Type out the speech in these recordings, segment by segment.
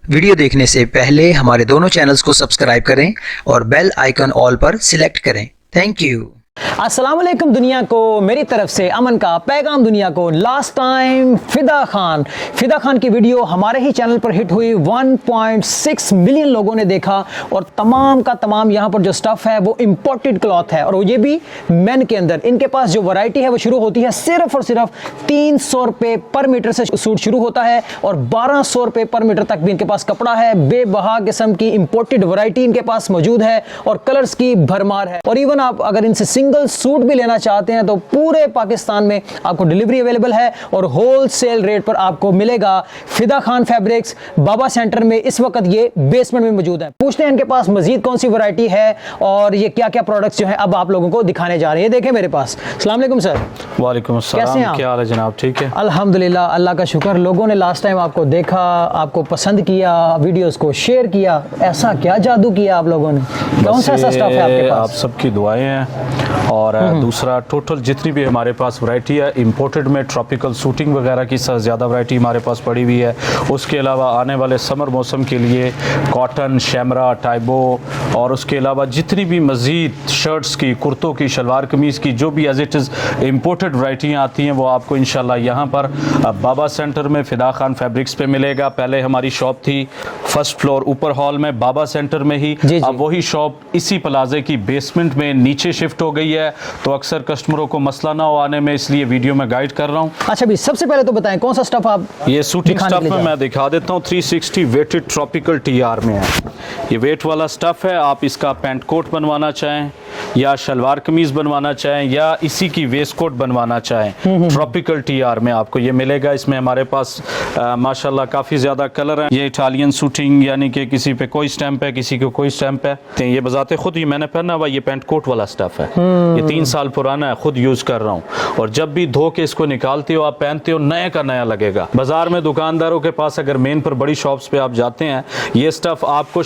Video देखने से पहले हमारे दोनों चैनल्स को सब्सक्राइब करें और बेल आइकन ऑल पर सिलेक्ट करें। Thank you. अस्सलाम वालेकुम दुनिया को, मेरी तरफ से अमन का पैगाम दुनिया को। लास्ट टाइम फिदा खान की वीडियो हमारे ही चैनल पर हिट हुई, 1.6 मिलियन लोगों ने देखा और तमाम का तमाम यहाँ पर जो स्टफ है वो इम्पोर्टेड क्लॉथ है और ये भी मेन के अंदर। इनके पास जो वैरायटी है वो शुरू होती है सिर्फ और सिर्फ 300 रुपये पर मीटर से सूट शुरू होता है और 1200 रुपये पर मीटर तक भी इनके पास कपड़ा है। बेबहा किस्म की इम्पोर्टेड वैरायटी इनके पास मौजूद है और कलर्स की भरमार है। और इवन आप अगर इनसे सिंगल सूट भी लेना चाहते हैं तो पूरे पाकिस्तान में आपको डिलीवरी अवेलेबल है और होलसेल रेट पर आपको मिलेगा। फिदा खान फैब्रिक्स बाबा सेंटर में इस वक्त ये बेसमेंट में मौजूद है। पूछते हैं इनके पास मजीद कौन सी वैरायटी है और ये क्या क्या प्रोडक्ट्स जो हैं अब आप लोगों को दिखाने जा रहे हैं। ये देखें मेरे पास। अस्सलाम वालेकुम सर। वालेकुम अस्सलाम। कैसे हैं आप? क्या हाल है जनाब? ठीक है अल्हम्दुलिल्लाह, अल्लाह का शुक्र। लोगों ने लास्ट टाइम आपको देखा, आपको पसंद किया, वीडियोस को शेयर किया। ऐसा क्या जादू किया आप लोगों ने? कौन सा ऐसा स्टफ है आपके पास? आप सबकी दुआएं हैं और दूसरा टोटल जितनी भी हमारे पास वैरायटी है इंपोर्टेड में ट्रॉपिकल सूटिंग वगैरह की ज़्यादा वैरायटी हमारे पास पड़ी हुई है। उसके अलावा आने वाले समर मौसम के लिए कॉटन, शैमरा, टाइबो और उसके अलावा जितनी भी मज़ीद शर्ट्स की, कुर्तों की, शलवार कमीज़ की जो भी एज इट इज़ इम्पोर्टेड वैरायटियाँ आती हैं वो आपको इंशाल्लाह यहाँ पर बाबा सेंटर में फिदा खान फैब्रिक्स पे मिलेगा। पहले हमारी शॉप थी फर्स्ट फ्लोर ऊपर हॉल में बाबा सेंटर में ही, अब वही शॉप इसी प्लाजे की बेसमेंट में नीचे शिफ्ट हो गई है। तो अक्सर कस्टमरों को मसला ना हो आने में, इसलिए वीडियो में गाइड कर रहा हूँ। अच्छा भी सबसे पहले तो बताएं कौन सा स्टफ आप ये सूटिंग स्टफ में मैं दिखा देता हूँ। 360 वेटेड ट्रॉपिकल टीआर में है। ये वेट वाला स्टफ है। आप इसका पैंट कोट बनवाना चाहें या शलवार कमीज बनवाना चाहें या इसी की वेस्ट कोट बनवाना चाहें, ट्रॉपिकल टीआर में आपको ये मिलेगा। इसमें हमारे पास माशाल्लाह काफ़ी ज़्यादा कलर है। ये इटालियन सूटिंग यानी कि किसी पे कोई स्टैंप है, किसी को कोई स्टैंप है। तो ये बजाते खुद ये मैंने पहना हुआ ये पैंट कोट वाला स्टफ है। ये 3 साल पुराना है, खुद यूज़ कर रहा हूँ और जब भी धो के इसको निकालते हो आप पहनते हो नए का नया लगेगा। बाजार में दुकानदारों के पास अगर मेन पर बड़ी शॉप्स पे आप जाते हैं ये स्टफ आपको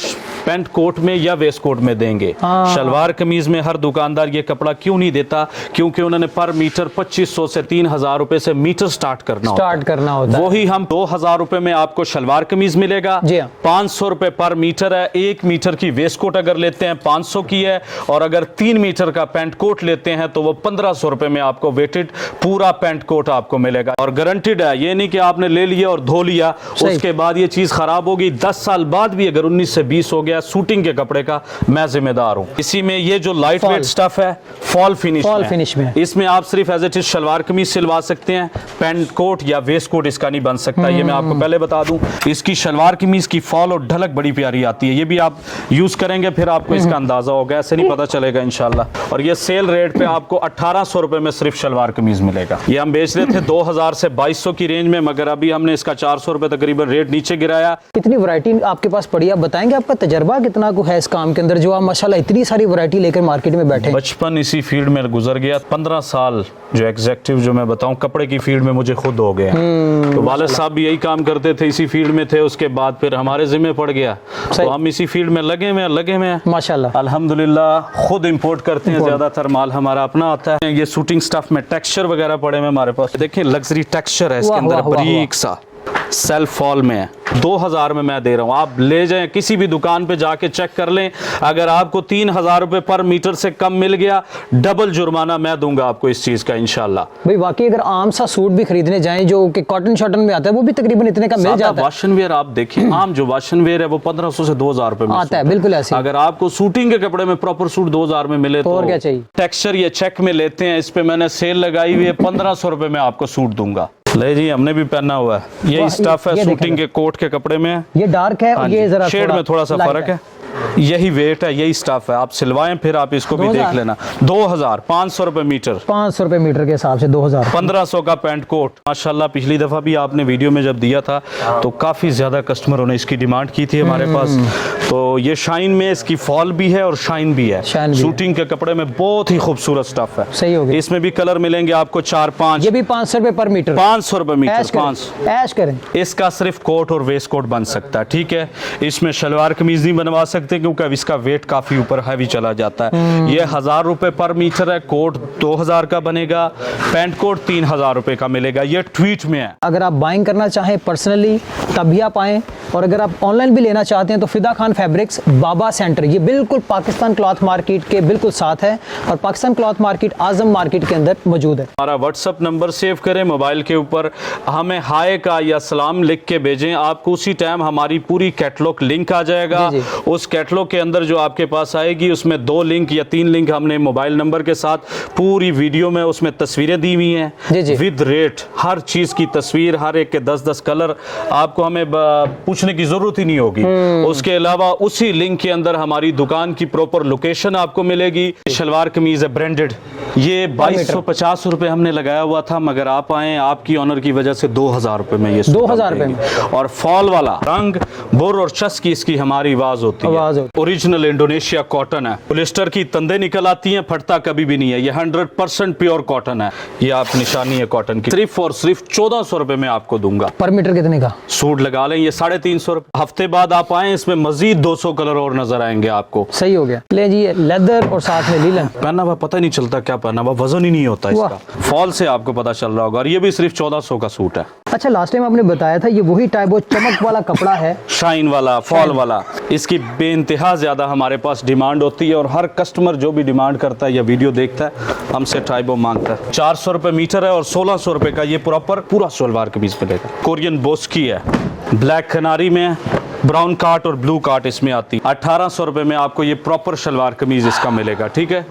पैंट कोट में या वेस्ट कोट में देंगे। शलवार कमीज में हर दुकानदार ये कपड़ा क्यों नहीं देता? क्योंकि उन्होंने पर मीटर 2500 से 3000 रुपए से मीटर स्टार्ट करना होता है। वही हम 2000 रुपए में आपको शलवार कमीज मिलेगा। 500 रुपए पर मीटर है। 1 मीटर की वेस्ट कोट अगर लेते हैं 500 की है और अगर 3 मीटर का पैंट कोट लेते हैं तो वो 1500 रुपए में आपको वेटेड पूरा पैंट कोट आपको मिलेगा और गारंटेड है। ये नहीं कि आपने ले लिया और धो लिया उसके बाद ये चीज खराब होगी। 10 साल बाद भी अगर 19 से 20 हो गया शूटिंग के कपड़े का मैं जिम्मेदार हूँ। इसी में ये जो लाइट वेट स्टफ है फॉल फिनिश में इसमें आप सिर्फ एज इट इज शलवार कमीज सिलवा सकते हैं, पैंट कोट या वेस्ट कोट इसका नहीं बन सकता। ये मैं आपको पहले बता दूं। इसकी शलवार कमीज की फॉल और ढलक बड़ी प्यारी आती है। ये भी आप यूज करेंगे फिर आपको इसका अंदाजा होगा, ऐसे नहीं पता चलेगा इंशाल्लाह। और ये सेल रेट पे आपको 1800 रुपए में सिर्फ शलवार कमीज मिलेगा। ये हम बेच रहे थे 2000 से 2200 की रेंज में, मगर अभी हमने इसका 400 रुपए तकरीबन रेट नीचे गिराया। कितनी वैरायटी आपके पास पड़ी आप बताएंगे? आपका तजर्बा कितना को है इस काम के अंदर जो आप माशाल्लाह इतनी सारी वैरायटी लेकर मार्केट में बैठे? बचपन इसी फील्ड में गुजर गया। 15 साल जो एग्जेक्टिव जो मैं बताऊं कपड़े की फील्ड में मुझे खुद हो गया। तो वालिद साहब भी यही काम करते थे, इसी फील्ड में थे। उसके बाद फिर हमारे जिम्मे पड़ गया तो हम इसी फील्ड में लगे हुए माशाल्लाह अल्हम्दुलिल्लाह। खुद इंपोर्ट करते हैं, ज्यादातर माल हमारा अपना आता है। ये शूटिंग स्टफ में टेक्सचर वगैरह पड़े हैं हमारे पास। देखिए लग्जरी टेक्सचर है इसके अंदर, बारीक सा सेल्फ फॉल में है। 2000 में मैं दे रहा हूँ। आप ले जाएं किसी भी दुकान पे जाके चेक कर लें। अगर आपको 3000 रुपए पर मीटर से कम मिल गया डबल जुर्माना मैं दूंगा आपको इस चीज का इंशाल्लाह। भाई वाकई अगर आम सा सूट भी खरीदने जाएं जो कि कॉटन शॉटन में आता है वो भी तकरीबन इतने का मिल जाता है। वाशन वेयर आप देखिए आम जो वाशन वेयर है वो 1500 से 2000 रुपए में आता है, बिल्कुल ऐसे। अगर आपको शूटिंग के कपड़े में प्रॉपर सूट 2000 में मिले तो और क्या चाहिए। टेक्सचर ये चेक में लेते हैं, इस पे मैंने सेल लगाई हुई है। 1500 रुपए में आपको सूट दूंगा। ले जी हमने भी पहना हुआ है। ये स्टफ है शूटिंग के कोट के कपड़े में। ये डार्क है, ये जरा शेड में थोड़ा सा फर्क है। यही वेट है, यही स्टफ है। आप सिलवाएं फिर आप इसको भी देख लेना। 2500 रुपए मीटर, 500 रुपए मीटर के हिसाब से 2000। 1500 का पैंट कोट। माशाल्लाह पिछली दफा भी आपने वीडियो में जब दिया था तो काफी ज्यादा कस्टमरों ने इसकी डिमांड की थी हमारे पास। तो ये शाइन में इसकी फॉल भी है और शाइन भी है। शूटिंग के कपड़े में बहुत ही खूबसूरत स्टफ है। सही हो गया। इसमें भी कलर मिलेंगे आपको 4-5। ये भी 500 रुपए पर मीटर, 500 रुपए मीटर। ऐश करें। इसका सिर्फ कोट और वेस्ट कोट बन सकता है, ठीक है। इसमें शलवार कमीज नहीं बनवा सकते क्योंकि अब इसका वेट काफी ऊपर हैवी चला जाता है। ये 1000 रुपए पर मीटर है। कोट 2000 का बनेगा, पैंट कोट 3000 रुपए का मिलेगा। ये ट्वीट में है। अगर आप बाइंग करना चाहें पर्सनली तब भी आप आएँ, और अगर आप ऑनलाइन भी लेना चाहते हैं तो फिदा खान फैब्रिक्स बाबा सेंटर, ये बिल्कुल पाकिस्तान क्लॉथ मार्केट के बिल्कुल साथ है और पाकिस्तान क्लॉथ मार्केट आजम मार्केट के अंदर मौजूद है। हमारा व्हाट्सअप नंबर सेव करें मोबाइल के ऊपर, हमें हाय का या सलाम लिख के भेजें, आपको उसी टाइम हमारी पूरी कैटलॉग लिंक आ जाएगा। जी। उस कैटलॉग के अंदर जो आपके पास आएगी उसमें 2 लिंक या 3 लिंक हमने मोबाइल नंबर के साथ पूरी वीडियो में उसमें तस्वीरें दी हुई हैं जी। विद रेट, हर चीज़ की तस्वीर, हर एक के 10-10 कलर, आपको हमें पूछने की ज़रूरत ही नहीं होगी। उसके अलावा उसी लिंक के अंदर हमारी दुकान की प्रॉपर लोकेशन आपको मिलेगी। शलवार कमीज़ है ब्रांडेड, ये 2250 रुपये हमने लगाया हुआ था, मगर आप आए आपकी ऑनर की वजह से 2000 रुपये में ये 2000 रुपये में। और फॉल वाला रंग बुर और चस की इसकी हमारी आवाज़ होती है। ओरिजिनल इंडोनेशिया कॉटन है, पॉलिस्टर की तंदे निकल आती हैं, फटता कभी भी नहीं है। ये 100% प्योर कॉटन है। ये आप निशानी है कॉटन की, सिर्फ और सिर्फ 1400 रुपये में आपको दूंगा। पर मीटर कितने का सूट लगा लें, ये 350 रुपये। हफ्ते बाद आप आए, इसमें मजीद 200 कलर और नजर आएंगे आपको। सही हो गया। ले जी लेदर और साथ में लीलन पहना हुआ पता नहीं चलता क्या पहना हुआ, वजन ही नहीं होता इसका। फॉल से आपको पता चल रहा होगा। और ये भी सिर्फ 1400 का सूट है। अच्छा, लास्ट टाइम आपने बताया था ये वही टाइप वो चमक वाला कपड़ा है, शाइन वाला, फॉल वाला, इसकी बेइंतहा ज्यादा हमारे पास डिमांड होती है और हर कस्टमर जो भी डिमांड करता है या वीडियो देखता है हमसे ट्राइबो मांगता है। 400 रुपये मीटर है और 1600 रुपये का ये प्रॉपर पूरा सलवार कमीज मिलेगा। कोरियन बोस्की है, ब्लैक कनारी में, ब्राउन काट और ब्लू काट इसमें आती। 1800 रुपये में आपको ये प्रॉपर शलवार कमीज इसका मिलेगा। ठीक है,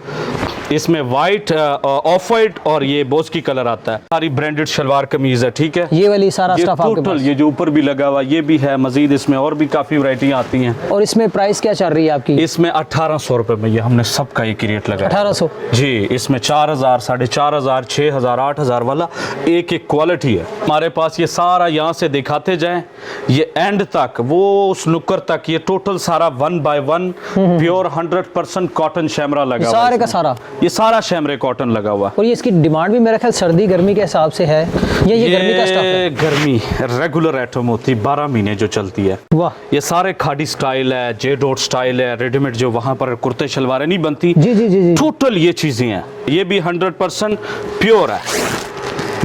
इसमें वाइट, ऑफ वाइट और ये बोस्की कलर आता है। सारी ब्रांडेड शलवार कमीज है। ठीक है, ये वाली सारा ये स्टफ आपके टोटल, पास। ये जो ऊपर भी लगा हुआ ये भी है, मजीद इसमें और भी काफी वैरायटियां आती हैं। और इसमें प्राइस क्या चल रही है आपकी? इसमें 1800 रुपये में ये हमने सबका एक रेट लगाया। 1800 जी। इसमें 4000, 4500, 6000, 8000 वाला एक एक क्वालिटी है हमारे पास। ये सारा यहाँ से दिखाते जाएं, ये एंड तक, वो उस नुक्कर तक, ये टोटल सारा 1 by 1 प्योर 100% कॉटन शैमरा लगा हुआ है। सारे का सारा, ये सारा शैमरे कॉटन लगा हुआ। और ये इसकी डिमांड भी मेरा ख्याल सर्दी गर्मी के हिसाब से है, ये गर्मी का स्टफ है। गर्मी रेगुलर आइटम होती है, 12 महीने जो चलती है। वाह, ये सारे खाड़ी स्टाइल है, जे डॉट स्टाइल है, रेडीमेड जो वहां पर कुर्ते शलवारें नहीं बनती, जी। टोटल ये चीजें हैं। ये भी 100% प्योर है,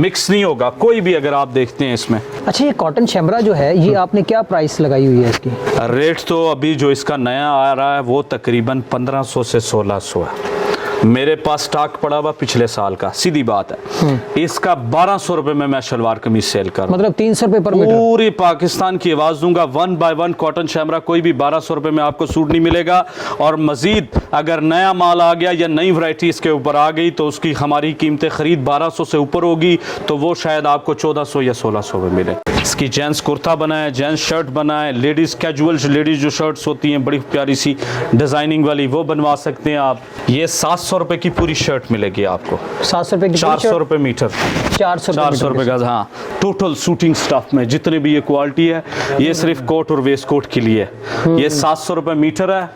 मिक्स नहीं होगा कोई भी, अगर आप देखते हैं इसमें। अच्छा, ये कॉटन शैमरा जो है ये आपने क्या प्राइस लगाई हुई है इसकी? रेट तो अभी जो इसका नया आ रहा है वो तकरीबन 1500 से 1600 है। मेरे पास स्टॉक पड़ा हुआ पिछले साल का, सीधी बात है। इसका 1200 रुपए में मैं शलवार कमीज सेल कर, मतलब 300 रुपए पर मीटर। पूरी पाकिस्तान की आवाज दूंगा। 1 by 1 कॉटन शैमरा कोई भी 1200 रुपए में आपको सूट नहीं मिलेगा। और मजीद अगर नया माल आ गया या नई वैरायटी इसके ऊपर आ गई तो उसकी हमारी कीमतें खरीद 1200 से ऊपर होगी, तो वो शायद आपको 1400 या 1600 में मिले। इसकी जेंट्स कुर्ता बनाए, जेंट्स शर्ट बनाए, लेडीज कैजुअल, लेडीज जो शर्ट्स होती हैं बड़ी प्यारी सी डिजाइनिंग वाली, वो बनवा सकते हैं आप। ये 700 रुपए की पूरी शर्ट मिलेगी आपको। 700 रुपए की 400 रुपए मीटर, 400 रुपए का। हाँ, टोटल शूटिंग स्टफ में जितने भी ये क्वालिटी है, ये सिर्फ कोट और वेस्ट कोट के लिए। ये 700 रुपए मीटर है,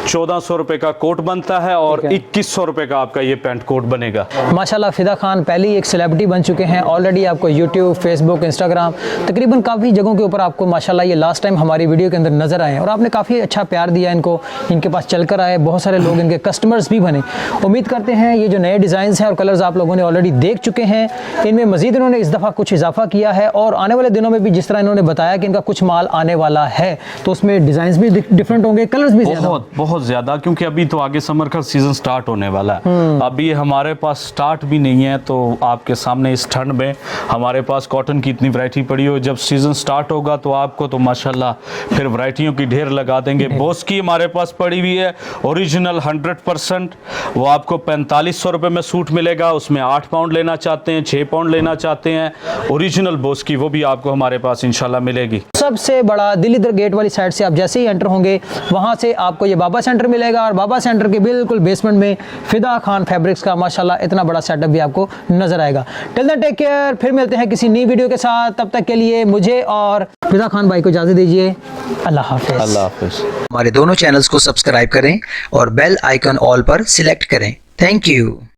1400 रुपए का कोट बनता है और 2100 रुपए का आपका ये पैंट कोट बनेगा। माशाल्लाह फिदा खान पहले ही एक सेलिब्रिटी बन चुके हैं ऑलरेडी। आपको यूट्यूब, फेसबुक, इंस्टाग्राम, तकरीबन काफ़ी जगहों के ऊपर आपको माशाल्लाह ये लास्ट टाइम हमारी वीडियो के अंदर नजर आए और आपने काफ़ी अच्छा प्यार दिया इनको, इनके पास चलकर आए, बहुत सारे लोग इनके कस्टमर्स भी बने। उम्मीद करते हैं ये जो नए डिज़ाइन हैं और कलर्स आप लोगों ने ऑलरेडी देख चुके हैं, इनमें मजीद इन्होंने इस दफ़ा कुछ इजाफा किया है और आने वाले दिनों में भी जिस तरह इन्होंने बताया कि इनका कुछ माल आने वाला है तो उसमें डिज़ाइन भी डिफरेंट होंगे, कलर्स भी बहुत ज़्यादा, क्योंकि अभी तो आगे समर का सीजन स्टार्ट होने वाला है। अभी हमारे पास स्टार्ट भी नहीं है, तो आपके सामने इस ठंड में हमारे पास कॉटन की इतनी वैरायटी पड़ी हो। जब सीजन स्टार्ट होगा तो आपको तो माशाल्लाह फिर वैरायटियों की ढेर लगा देंगे। बॉस की हमारे पास पड़ी हुई है ओरिजिनल 100%, वो आपको 4500 रुपये में सूट मिलेगा। उसमें 8 पाउंड लेना चाहते हैं, 6 पाउंड लेना चाहते हैं, ओरिजिनल बॉस की वो भी आपको हमारे पास इंशाल्लाह मिलेगी। सबसे बड़ा दिल्ली दर गेट वाली साइड से आप जैसे ही एंटर होंगे वहाँ से आपको ये बाबा सेंटर मिलेगा और बाबा सेंटर के बिल्कुल बेसमेंट में फिदा खान फैब्रिक्स का माशाल्लाह इतना बड़ा सेटअप भी आपको नजर आएगा। टिल देन टेक केयर, फिर मिलते हैं किसी नई वीडियो के साथ। तब तक के लिए मुझे और फिदा खान भाई को इजाज़त दीजिए। अल्लाह हाफिज़। अल्लाह हाफिज़। हमारे दोनों चैनल्स को सब्सक्राइब करें और बेल आइकन ऑल पर सिलेक्ट करें। Thank you.